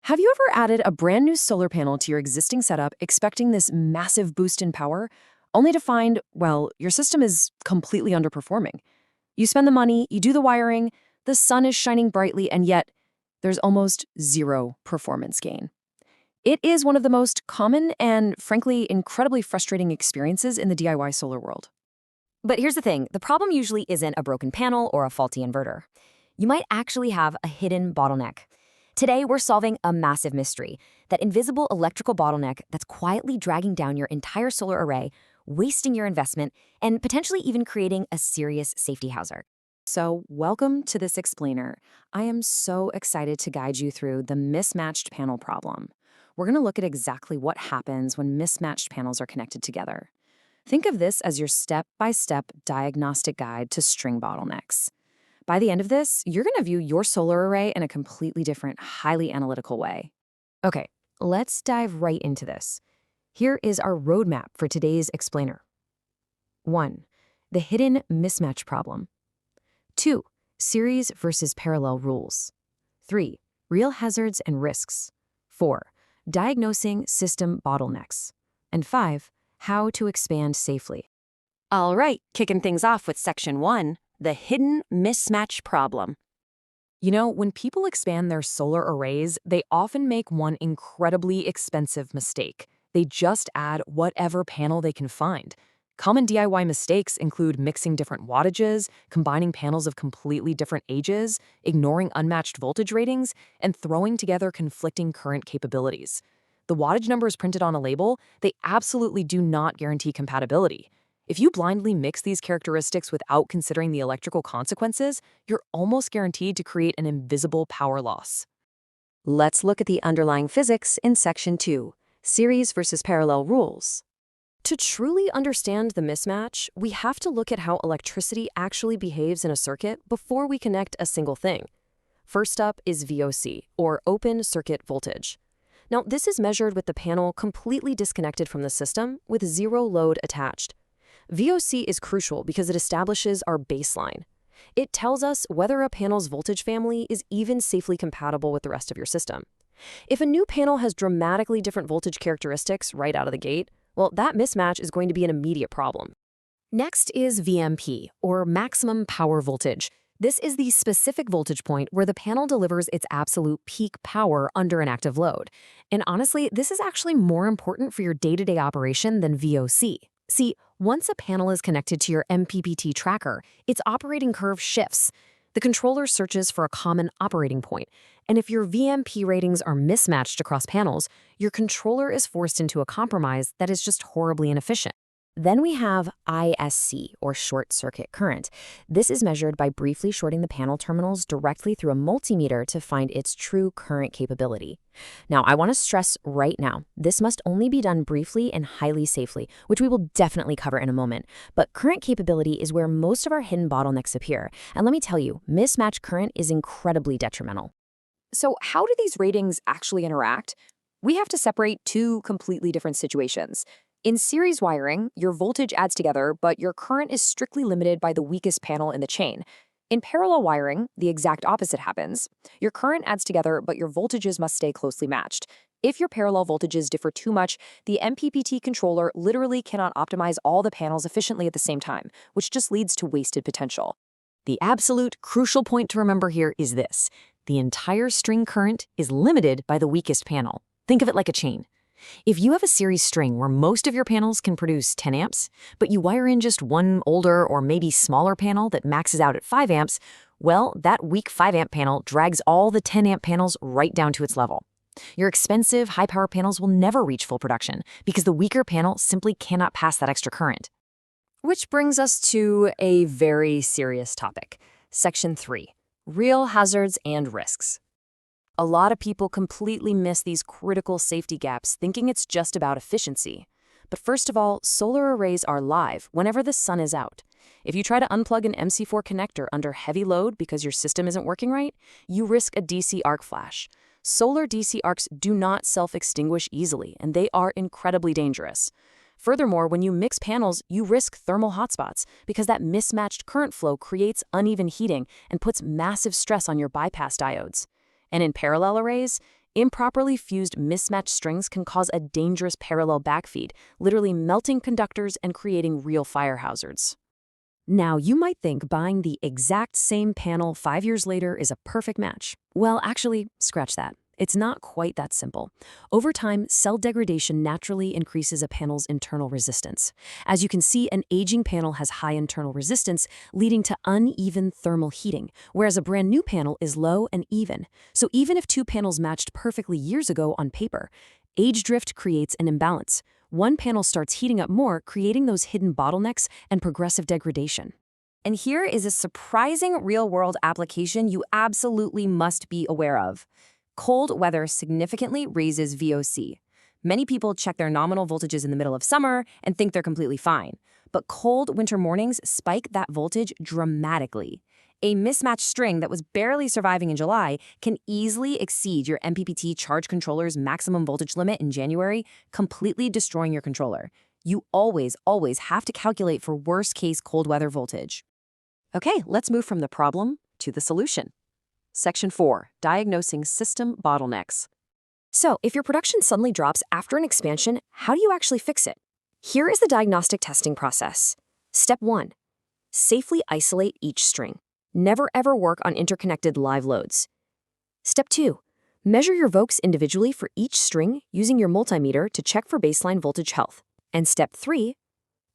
Have you ever added a brand new solar panel to your existing setup expecting this massive boost in power, only to find, well, your system is completely underperforming? You spend the money, you do the wiring, the sun is shining brightly, and yet there's almost zero performance gain. It is one of the most common and, frankly, incredibly frustrating experiences in the DIY solar world. But here's the thing, the problem usually isn't a broken panel or a faulty inverter. You might actually have a hidden bottleneck. Today, we're solving a massive mystery, that invisible electrical bottleneck that's quietly dragging down your entire solar array, wasting your investment, and potentially even creating a serious safety hazard. So, welcome to this explainer. I am so excited to guide you through the mismatched panel problem. We're going to look at exactly what happens when mismatched panels are connected together. Think of this as your step-by-step diagnostic guide to string bottlenecks. By the end of this, you're going to view your solar array in a completely different, highly analytical way. Okay, let's dive right into this. Here is our roadmap for today's explainer. 1. The hidden mismatch problem. 2. Series versus parallel rules. 3. Real hazards and risks. 4. Diagnosing system bottlenecks. And 5. How to expand safely. All right, kicking things off with Section 1, the hidden mismatch problem. You know, when people expand their solar arrays, they often make one incredibly expensive mistake. They just add whatever panel they can find. Common DIY mistakes include mixing different wattages, combining panels of completely different ages, ignoring unmatched voltage ratings, and throwing together conflicting current capabilities. The wattage numbers printed on a label, they absolutely do not guarantee compatibility. If you blindly mix these characteristics without considering the electrical consequences, you're almost guaranteed to create an invisible power loss. Let's look at the underlying physics in Section 2, series versus parallel rules. To truly understand the mismatch, we have to look at how electricity actually behaves in a circuit before we connect a single thing. First up is VOC, or open circuit voltage. Now, this is measured with the panel completely disconnected from the system with zero load attached. VOC is crucial because it establishes our baseline. It tells us whether a panel's voltage family is even safely compatible with the rest of your system. If a new panel has dramatically different voltage characteristics right out of the gate, well, that mismatch is going to be an immediate problem. Next is VMP, or maximum power voltage. This is the specific voltage point where the panel delivers its absolute peak power under an active load. And honestly, this is actually more important for your day-to-day operation than VOC. See, once a panel is connected to your MPPT tracker, its operating curve shifts. The controller searches for a common operating point, and if your VMP ratings are mismatched across panels, your controller is forced into a compromise that is just horribly inefficient. Then we have ISC, or short circuit current. This is measured by briefly shorting the panel terminals directly through a multimeter to find its true current capability. Now, I want to stress right now, this must only be done briefly and highly safely, which we will definitely cover in a moment. But current capability is where most of our hidden bottlenecks appear. And let me tell you, mismatched current is incredibly detrimental. So, how do these ratings actually interact? We have to separate two completely different situations. In series wiring, your voltage adds together, but your current is strictly limited by the weakest panel in the chain. In parallel wiring, the exact opposite happens. Your current adds together, but your voltages must stay closely matched. If your parallel voltages differ too much, the MPPT controller literally cannot optimize all the panels efficiently at the same time, which just leads to wasted potential. The absolute crucial point to remember here is this. The entire string current is limited by the weakest panel. Think of it like a chain. If you have a series string where most of your panels can produce 10 amps, but you wire in just one older or maybe smaller panel that maxes out at 5 amps, well, that weak 5 amp panel drags all the 10 amp panels right down to its level. Your expensive, high-power panels will never reach full production because the weaker panel simply cannot pass that extra current. Which brings us to a very serious topic. Section 3, real hazards and risks. A lot of people completely miss these critical safety gaps thinking it's just about efficiency. But first of all, solar arrays are live whenever the sun is out. If you try to unplug an MC4 connector under heavy load because your system isn't working right, you risk a DC arc flash. Solar DC arcs do not self-extinguish easily, and they are incredibly dangerous. Furthermore, when you mix panels, you risk thermal hotspots because that mismatched current flow creates uneven heating and puts massive stress on your bypass diodes. And in parallel arrays, Improperly fused mismatched strings can cause a dangerous parallel backfeed, literally melting conductors and creating real fire hazards. Now, you might think buying the exact same panel 5 years later is a perfect match. Well, actually, scratch that. It's not quite that simple. Over time, cell degradation naturally increases a panel's internal resistance. As you can see, an aging panel has high internal resistance, leading to uneven thermal heating, whereas a brand new panel is low and even. So even if two panels matched perfectly years ago on paper, age drift creates an imbalance. One panel starts heating up more, creating those hidden bottlenecks and progressive degradation. And here is a surprising real-world application you absolutely must be aware of. Cold weather significantly raises VOC. Many people check their nominal voltages in the middle of summer and think they're completely fine. But cold winter mornings spike that voltage dramatically. A mismatched string that was barely surviving in July can easily exceed your MPPT charge controller's maximum voltage limit in January, completely destroying your controller. You always have to calculate for worst-case cold weather voltage. Okay, let's move from the problem to the solution. Section 4, Diagnosing System Bottlenecks. So, if your production suddenly drops after an expansion, how do you actually fix it? Here is the diagnostic testing process. Step 1. Safely isolate each string. Never ever work on interconnected live loads. Step 2. Measure your Vocs individually for each string using your multimeter to check for baseline voltage health. And Step 3.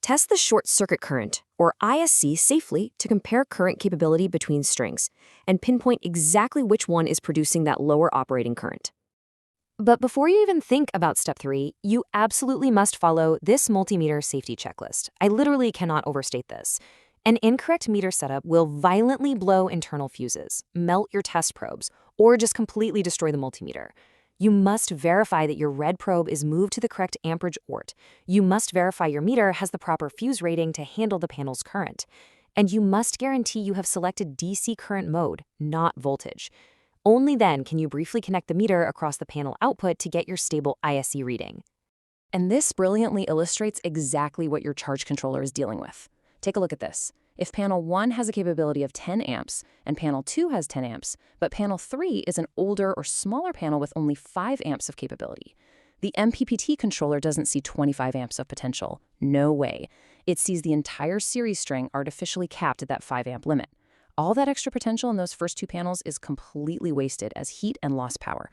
Test the short circuit current, or ISC, safely to compare current capability between strings and pinpoint exactly which one is producing that lower operating current. But before you even think about Step 3, you absolutely must follow this multimeter safety checklist. I literally cannot overstate this. An incorrect meter setup will violently blow internal fuses, melt your test probes, or just completely destroy the multimeter. You must verify that your red probe is moved to the correct amperage ort. You must verify your meter has the proper fuse rating to handle the panel's current. And you must guarantee you have selected DC current mode, not voltage. Only then can you briefly connect the meter across the panel output to get your stable ISC reading. And this brilliantly illustrates exactly what your charge controller is dealing with. Take a look at this. If panel 1 has a capability of 10 amps and panel 2 has 10 amps, but panel 3 is an older or smaller panel with only 5 amps of capability, the MPPT controller doesn't see 25 amps of potential. No way. It sees the entire series string artificially capped at that 5 amp limit. All that extra potential in those first two panels is completely wasted as heat and lost power.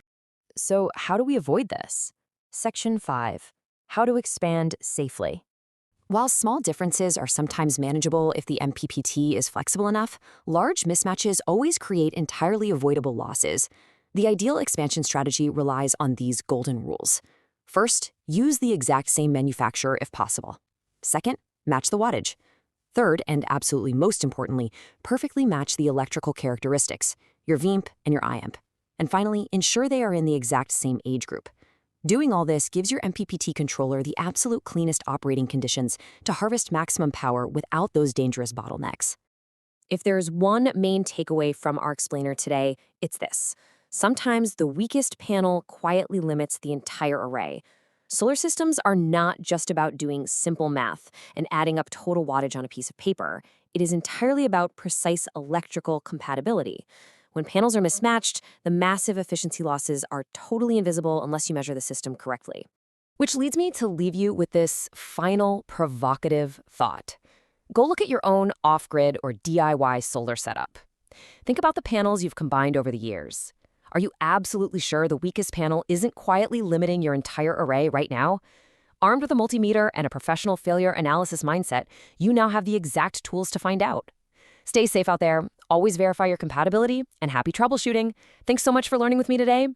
So how do we avoid this? Section 5. How to expand safely. While small differences are sometimes manageable if the MPPT is flexible enough, large mismatches always create entirely avoidable losses. The ideal expansion strategy relies on these golden rules. First, use the exact same manufacturer if possible. Second, match the wattage. Third, and absolutely most importantly, perfectly match the electrical characteristics, your VIMP and your IAMP. And finally, ensure they are in the exact same age group. Doing all this gives your MPPT controller the absolute cleanest operating conditions to harvest maximum power without those dangerous bottlenecks. If there's one main takeaway from our explainer today, it's this. Sometimes the weakest panel quietly limits the entire array. Solar systems are not just about doing simple math and adding up total wattage on a piece of paper. It is entirely about precise electrical compatibility. When panels are mismatched, the massive efficiency losses are totally invisible unless you measure the system correctly. Which leads me to leave you with this final provocative thought. Go look at your own off-grid or DIY solar setup. Think about the panels you've combined over the years. Are you absolutely sure the weakest panel isn't quietly limiting your entire array right now? Armed with a multimeter and a professional failure analysis mindset, you now have the exact tools to find out. Stay safe out there, always verify your compatibility, and happy troubleshooting. Thanks so much for learning with me today.